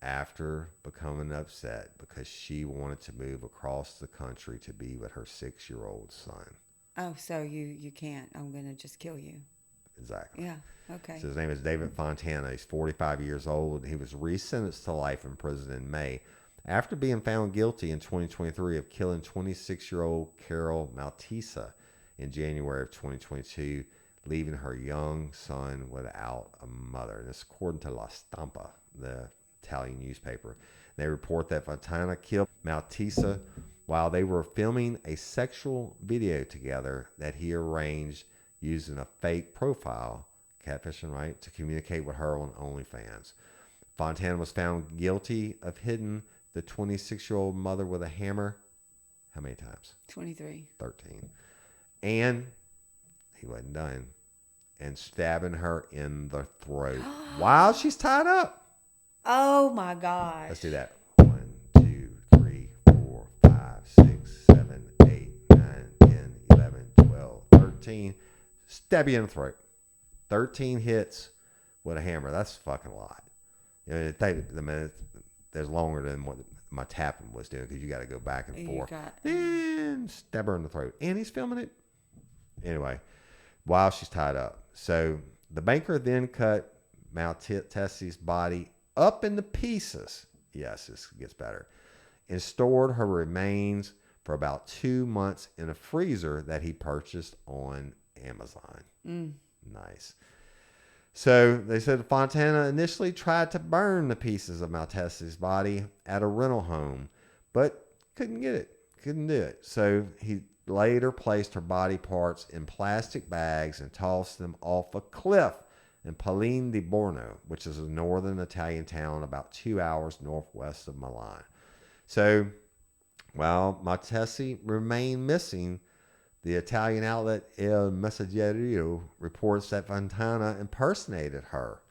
Speaker 1: After becoming upset because she wanted to move across the country to be with her 6-year-old son.
Speaker 2: Oh, so you can't. I'm going to just kill you.
Speaker 1: Exactly.
Speaker 2: Yeah. Okay.
Speaker 1: So his name is David Fontana. He's 45 years old. He was re-sentenced to life in prison in May after being found guilty in 2023 of killing 26-year-old Carol Maltesa in January of 2022, leaving her young son without a mother. And this according to La Stampa, the Italian newspaper. They report that Fontana killed Maltesa while they were filming a sexual video together that he arranged using a fake profile, catfishing, right, to communicate with her on OnlyFans. Fontana was found guilty of hitting the 26-year-old mother with a hammer. How many times?
Speaker 2: 23.
Speaker 1: 13. And he wasn't done. And stabbing her in the throat while she's tied up.
Speaker 2: Oh my gosh.
Speaker 1: Let's do that. 1, 2, 3, 4, 5, 6, 7, 8, 9, 10, 11, 12, 13. Stab you in the throat. 13 hits with a hammer. That's fucking a lot. You know, there's longer than what my tapping was doing because you got to go back and forth. And stab her in the throat. And he's filming it. Anyway, while she's tied up. So the banker then cut Maltese's body up into pieces. Yes, this gets better. And stored her remains for about 2 months in a freezer that he purchased on Amazon. Nice. So they said Fontana initially tried to burn the pieces of Maltese's body at a rental home, but couldn't get it. Couldn't do it. So he later placed her body parts in plastic bags and tossed them off a cliff in Palline di Borno, which is a northern Italian town about 2 hours northwest of Milan. So while Maltese remained missing, the Italian outlet Il Messaggero reports that Fontana impersonated her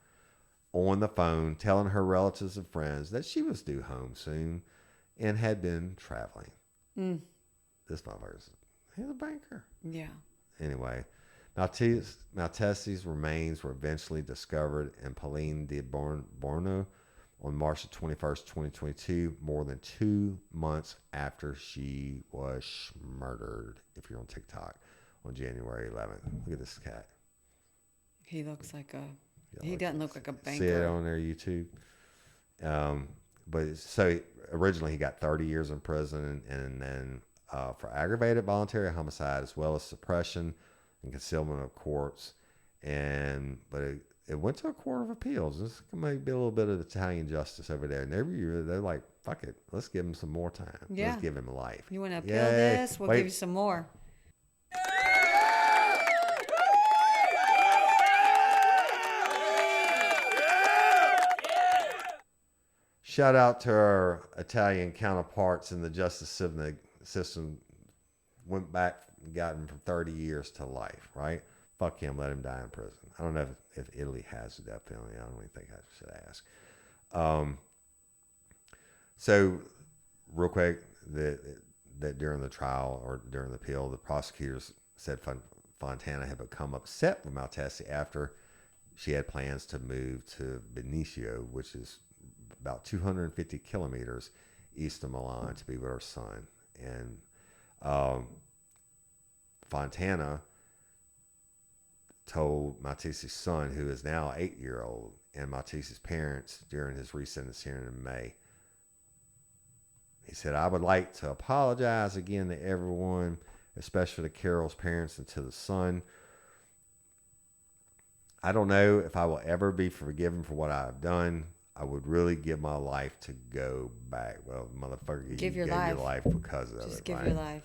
Speaker 1: on the phone, telling her relatives and friends that she was due home soon and had been traveling. This motherfucker's, he's a banker.
Speaker 2: Yeah.
Speaker 1: Anyway, Maltese's remains were eventually discovered in Palline di Borno on March 21st, 2022, more than 2 months after she was murdered, if you're on TikTok, on January 11th. Look at this cat.
Speaker 2: He looks like he doesn't look like a banker.
Speaker 1: See it on their YouTube? But so originally he got 30 years in prison and then for aggravated voluntary homicide as well as suppression and concealment of corpse. But it went to a court of appeals. This might be a little bit of Italian justice over there. And every year they're like, fuck it. Let's give him some more time.
Speaker 2: Yeah.
Speaker 1: Let's give him life.
Speaker 2: You want to appeal this? We'll give you some more.
Speaker 1: Shout out to our Italian counterparts in the justice system. Went back and got him from 30 years to life, right? Fuck him, let him die in prison. I don't know if Italy has the death penalty. I don't even think I should ask. So, real quick, that during the trial or during the appeal, the prosecutors said Fontana had become upset with Maltese after she had plans to move to Benicio, which is about 250 kilometers east of Milan, to be with her son. And Fontana told Maltese's son, who is now 8-year-old, and Maltese's parents during his re-sentence hearing in May. He said, I would like to apologize again to everyone, especially to Carol's parents and to the son. I don't know if I will ever be forgiven for what I have done. I would really give my life to go back. Well, motherfucker,
Speaker 2: Give
Speaker 1: you
Speaker 2: your
Speaker 1: gave
Speaker 2: life.
Speaker 1: your life because of it.
Speaker 2: Just give
Speaker 1: right?
Speaker 2: your life.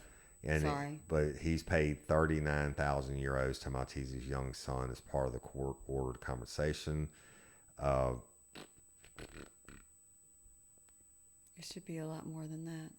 Speaker 2: Sorry.
Speaker 1: But he's paid 39,000 euros to Maltese's young son as part of the court-ordered compensation.
Speaker 2: It should be a lot more than that.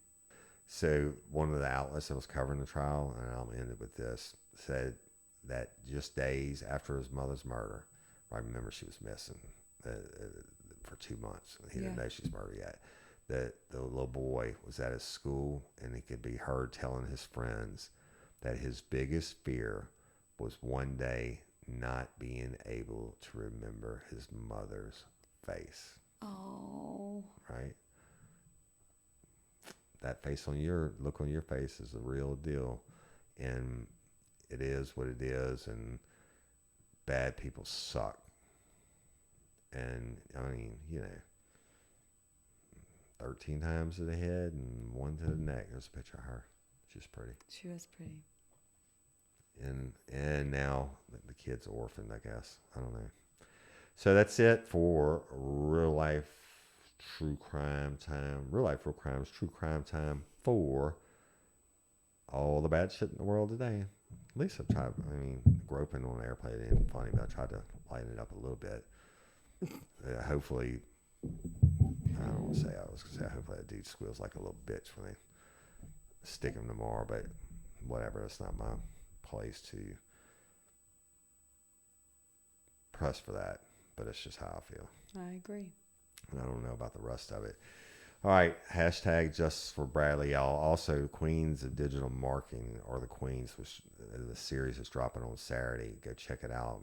Speaker 1: So one of the outlets that was covering the trial, and I'll end it with this, said that just days after his mother's murder, I remember she was missing for 2 months. He didn't know she's murdered yet. That the little boy was at his school, and he could be heard telling his friends that his biggest fear was one day not being able to remember his mother's face.
Speaker 2: Oh.
Speaker 1: Right? That look on your face is the real deal. And it is what it is, and bad people suck. And, I mean, 13 times to the head and 1 to the neck. There's a picture of her. She's pretty.
Speaker 2: She was pretty.
Speaker 1: And now the kid's orphaned, I guess. I don't know. So that's it for real life true crime time. Real life real crimes, true crime time for all the bad shit in the world today. At least I've tried. I mean, groping on an airplane ain't funny, but I tried to lighten it up a little bit. Hopefully, I don't want to say I was going to say hopefully that dude squeals like a little bitch when they stick him tomorrow, but whatever. It's not my place to press for that, but it's just how I feel.
Speaker 2: I agree.
Speaker 1: I don't know about the rest of it. All right, hashtag Justice for Bradley, y'all. Also, Queens of Digital Marketing, or the Queens, which the series is dropping on Saturday. Go check it out.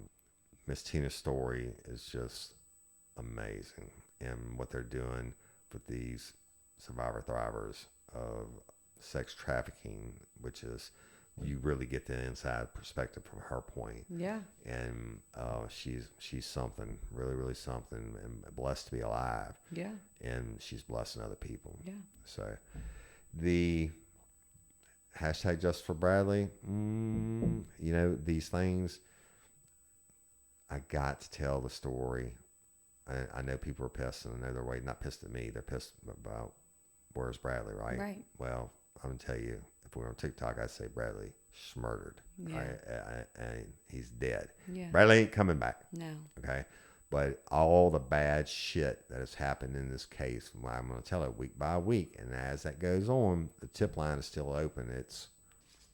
Speaker 1: Miss Tina's story is just amazing, and what they're doing with these survivor thrivers of sex trafficking, which is you really get the inside perspective from her point.
Speaker 2: Yeah.
Speaker 1: And she's something, really, really something, and blessed to be alive.
Speaker 2: Yeah.
Speaker 1: And she's blessing other people.
Speaker 2: Yeah.
Speaker 1: So the hashtag Justice for Bradley, these things, I got to tell the story. I know people are pissed, and I know they're waiting, not pissed at me, they're pissed about where's Bradley, right?
Speaker 2: Right.
Speaker 1: Well, I'm going to tell you, if we were on TikTok, I'd say Bradley smurdered.
Speaker 2: Yeah.
Speaker 1: And he's dead.
Speaker 2: Yeah.
Speaker 1: Bradley ain't coming back.
Speaker 2: No.
Speaker 1: Okay. But all the bad shit that has happened in this case, I'm going to tell it week by week. And as that goes on, the tip line is still open. It's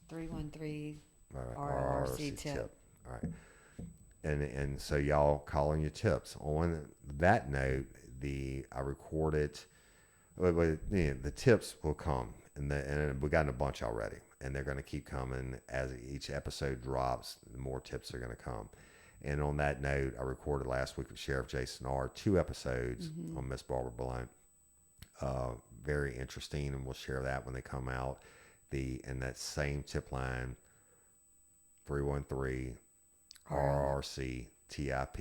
Speaker 2: 313
Speaker 1: RRC
Speaker 2: RRC tip.
Speaker 1: All right. And so y'all calling your tips. On that note, I recorded, the tips will come. And we gotten a bunch already, and they're going to keep coming as each episode drops. The more tips are going to come. And on that note, I recorded last week with Sheriff Jason R. 2 episodes on Miss Barbara Blunt. Very interesting, and we'll share that when they come out. In that same tip line, 313 RRC TIP,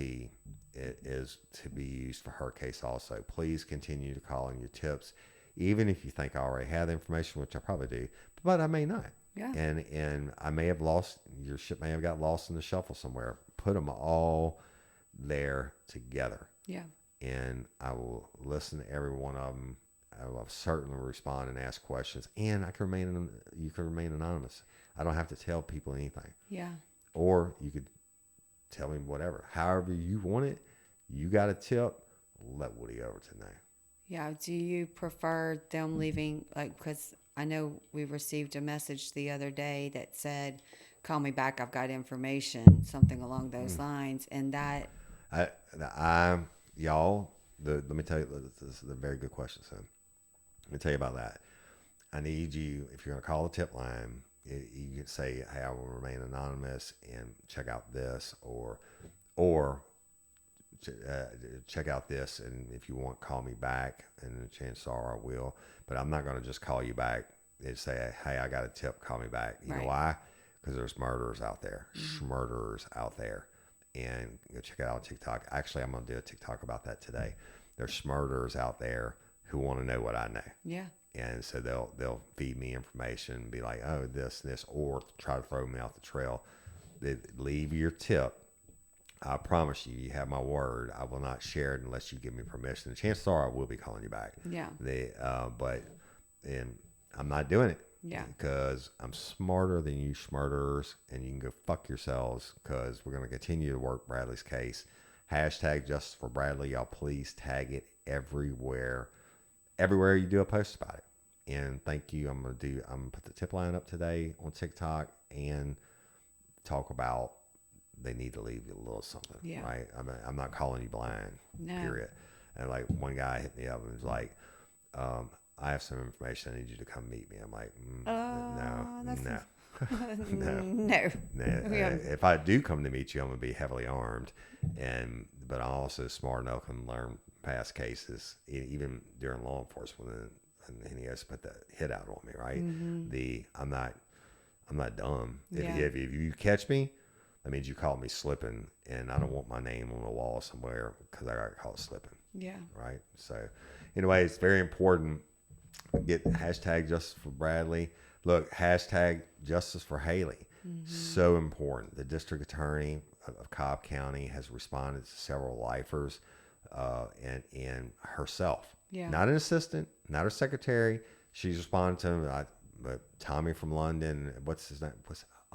Speaker 1: it is to be used for her case also. Please continue to call in your tips. Even if you think I already have the information, which I probably do, but I may not.
Speaker 2: Yeah.
Speaker 1: And I may have lost, your shit may have got lost in the shuffle somewhere. Put them all there together.
Speaker 2: Yeah.
Speaker 1: And I will listen to every one of them. I will certainly respond and ask questions. And you can remain anonymous. I don't have to tell people anything.
Speaker 2: Yeah.
Speaker 1: Or you could tell me whatever. However you want it. You got a tip, let Woody Overton know.
Speaker 2: Yeah. Do you prefer them leaving, because I know we received a message the other day that said, call me back, I've got information, something along those lines. And that...
Speaker 1: Y'all, let me tell you, this is a very good question, son. Let me tell you about that. I need you, if you're going to call the tip line, you can say, hey, I will remain anonymous and check out this, or check out this, and if you want, call me back, and the chances are I will. But I'm not going to just call you back and say, hey, I got a tip, call me back. You know why? Because there's murderers out there, murderers out there. And go check it out on TikTok. Actually, I'm going to do a TikTok about that today. There's murderers out there who want to know what I know. Yeah. And so they'll feed me information and be like, oh, this, or try to throw me off the trail. They leave your tip. I promise you, you have my word. I will not share it unless you give me permission. The chances are I will be calling you back. Yeah. But I'm not doing it.
Speaker 2: Yeah.
Speaker 1: Because I'm smarter than you schmurderers, and you can go fuck yourselves, because we're going to continue to work Bradley's case. Hashtag Justice for Bradley. Y'all please tag it everywhere. Everywhere you do a post about it. And thank you. I'm gonna put the tip line up today on TikTok and talk about they need to leave you a little something.
Speaker 2: Yeah.
Speaker 1: Right. I'm not calling you blind.
Speaker 2: No.
Speaker 1: Period. And like one guy hit me up and was like, I have some information. I need you to come meet me. I'm like, no.
Speaker 2: No.
Speaker 1: If I do come to meet you, I'm gonna be heavily armed, but I'm also smart enough and learn past cases, even during law enforcement. And he has to put that hit out on me, right? I'm not dumb.
Speaker 2: Yeah.
Speaker 1: If you catch me, that means you caught me slipping, and I don't want my name on the wall somewhere because I got caught slipping.
Speaker 2: Yeah.
Speaker 1: Right. So, anyway, it's very important. Get hashtag Justice for Bradley. Look, hashtag Justice for Haley. So important. The district attorney of Cobb County has responded to several lifers, and herself.
Speaker 2: Yeah.
Speaker 1: Not an assistant, not her secretary. She's responded to him. But Tommy from London. What's his name?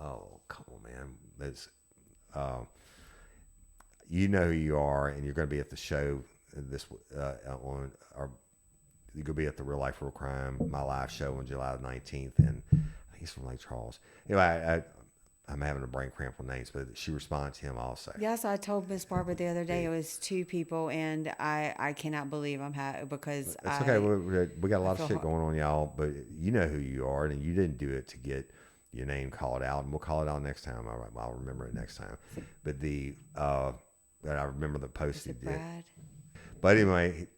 Speaker 1: Oh, come on, man. That's you know who you are, and you're going to be at the show this on our. You're going to be at the Real Life Real Crime, my live show on July the 19th, and I think he's from Lake Charles. Anyway, I'm having a brain cramp on names, but she responded to him also.
Speaker 2: Yes, I told Miss Barbara the other day it was 2 people, and I cannot believe I'm because
Speaker 1: It's okay. We got a lot of shit going on, y'all, but you know who you are, and you didn't do it to get your name called out, and we'll call it out next time. I'll remember it next time. But I remember the post he did.
Speaker 2: Brad?
Speaker 1: But anyway,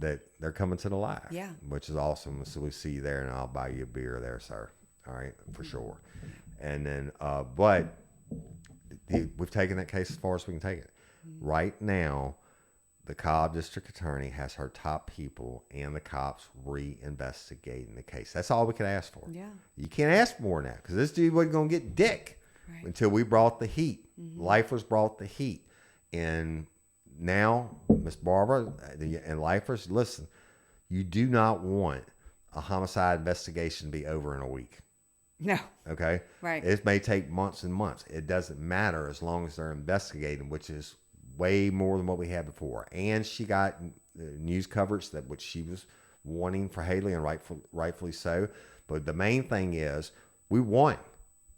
Speaker 1: that they're coming to the live,
Speaker 2: Yeah,
Speaker 1: which is awesome. So we see you there, and I'll buy you a beer there, sir. All right, for sure. And then, but we've taken that case as far as we can take it. Right now, the Cobb District Attorney has her top people and the cops re-investigating the case. That's all we can ask for.
Speaker 2: Yeah.
Speaker 1: You can't ask more now, because this dude wasn't going to get dick until we brought the heat. Lifers brought the heat. And now, Miss Barbara and Lifers, listen, you do not want a homicide investigation to be over in a week.
Speaker 2: No.
Speaker 1: Okay?
Speaker 2: Right.
Speaker 1: It may take months and months. It doesn't matter as long as they're investigating, which is way more than what we had before. And she got news coverage that which she was wanting for Haley, and rightfully so. But the main thing is we won.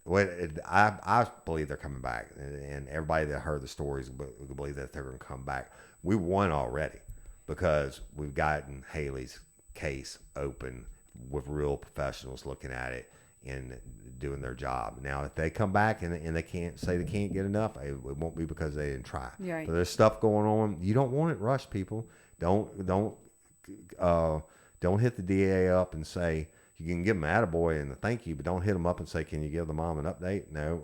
Speaker 1: I believe they're coming back, and everybody that heard the stories believe that they're going to come back. We won already because we've gotten Haley's case open with real professionals looking at it and doing their job. Now, if they come back and they can't get enough, it won't be because they didn't try.
Speaker 2: Right.
Speaker 1: So there's stuff going on. You don't want it rushed, people. Don't hit the DA up and say, you can give them an attaboy and a thank you, but don't hit them up and say, can you give the mom an update? No,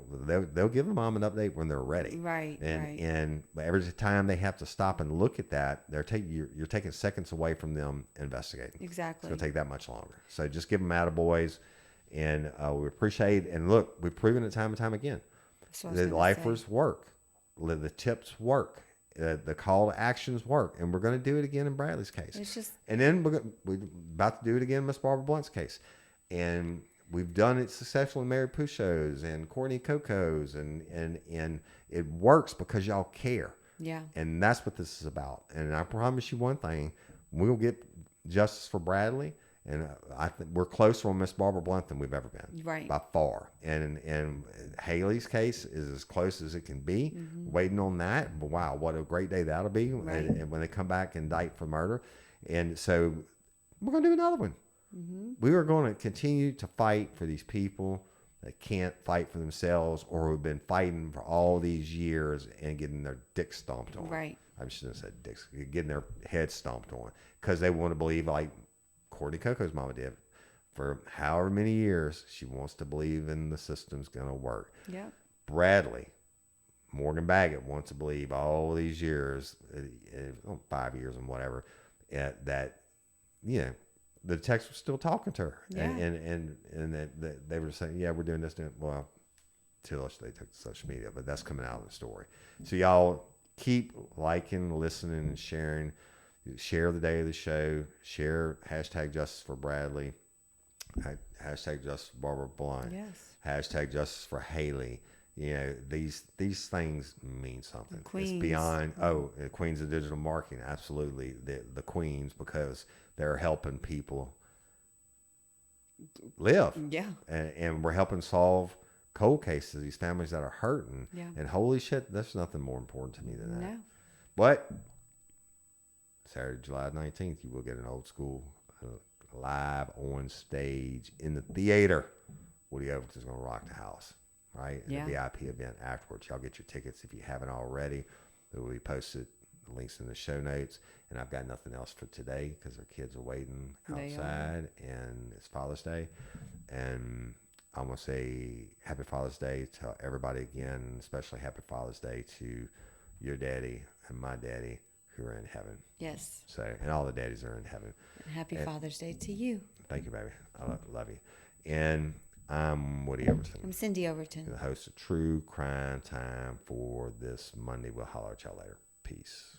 Speaker 1: they'll give the mom an update when they're ready.
Speaker 2: Right.
Speaker 1: And every time they have to stop and look at that, you're taking seconds away from them investigating.
Speaker 2: Exactly.
Speaker 1: It's going to take that much longer. So just give them attaboys, and we appreciate it. And look, we've proven it time and time again. The lifers work. The tips work. The call to actions work, and we're going to do it again in Bradley's case.
Speaker 2: It's just,
Speaker 1: and then we're about to do it again in Miss Barbara Blunt's case, and we've done it successfully in Mary Puchos and Courtney Coco's, and it works because y'all care.
Speaker 2: Yeah.
Speaker 1: And that's what this is about. And I promise you one thing: we'll get justice for Bradley. And I think we're closer on Miss Barbara Blunt than we've ever been,
Speaker 2: right,
Speaker 1: by far. And Haley's case is as close as it can be. Waiting on that, but wow, what a great day that'll be!
Speaker 2: Right.
Speaker 1: And when they come back and indict for murder, and so we're gonna do another one. We are going to continue to fight for these people that can't fight for themselves, or who've been fighting for all these years and getting their dick stomped on.
Speaker 2: Right.
Speaker 1: I shouldn't have said dicks, getting their head stomped on because they want to believe like Courtney Coco's mama did for however many years. She wants to believe in the system's going to work.
Speaker 2: Yeah.
Speaker 1: Bradley, Morgan Baggett wants to believe all these years, 5 years and whatever, that, you know, the detectives were still talking to her.
Speaker 2: Yeah.
Speaker 1: And that they were saying, yeah, we're doing this. Well, till they took to social media, but that's coming out of the story. So y'all keep liking, listening, and sharing. Share the day of the show. Share hashtag Justice for Bradley. Hashtag justice for Barbara Blunt.
Speaker 2: Yes.
Speaker 1: Hashtag justice for Haley. These things mean something.
Speaker 2: Queens.
Speaker 1: It's beyond Queens of digital marketing. Absolutely, the queens, because they're helping people live.
Speaker 2: Yeah.
Speaker 1: And we're helping solve cold cases. These families that are hurting.
Speaker 2: Yeah.
Speaker 1: And holy shit, there's nothing more important to me than that.
Speaker 2: No.
Speaker 1: But Saturday, July 19th, you will get an old school live on stage in the theater. Woody Oaks is going to rock the house, right? And
Speaker 2: Yeah.
Speaker 1: the VIP event afterwards. Y'all get your tickets if you haven't already. It will be posted, the links in the show notes. And I've got nothing else for today because our kids are waiting outside and it's Father's Day. And I'm going to say happy Father's Day to everybody again, especially happy Father's Day to your daddy and my daddy who are in heaven.
Speaker 2: Yes.
Speaker 1: So, and all the daddies are in heaven.
Speaker 2: Happy Father's Day to you.
Speaker 1: Thank you, baby. I love you. And I'm Woody Overton.
Speaker 2: I'm Cindy Overton.
Speaker 1: The host of True Crime Time for this Monday. We'll holler at y'all later. Peace.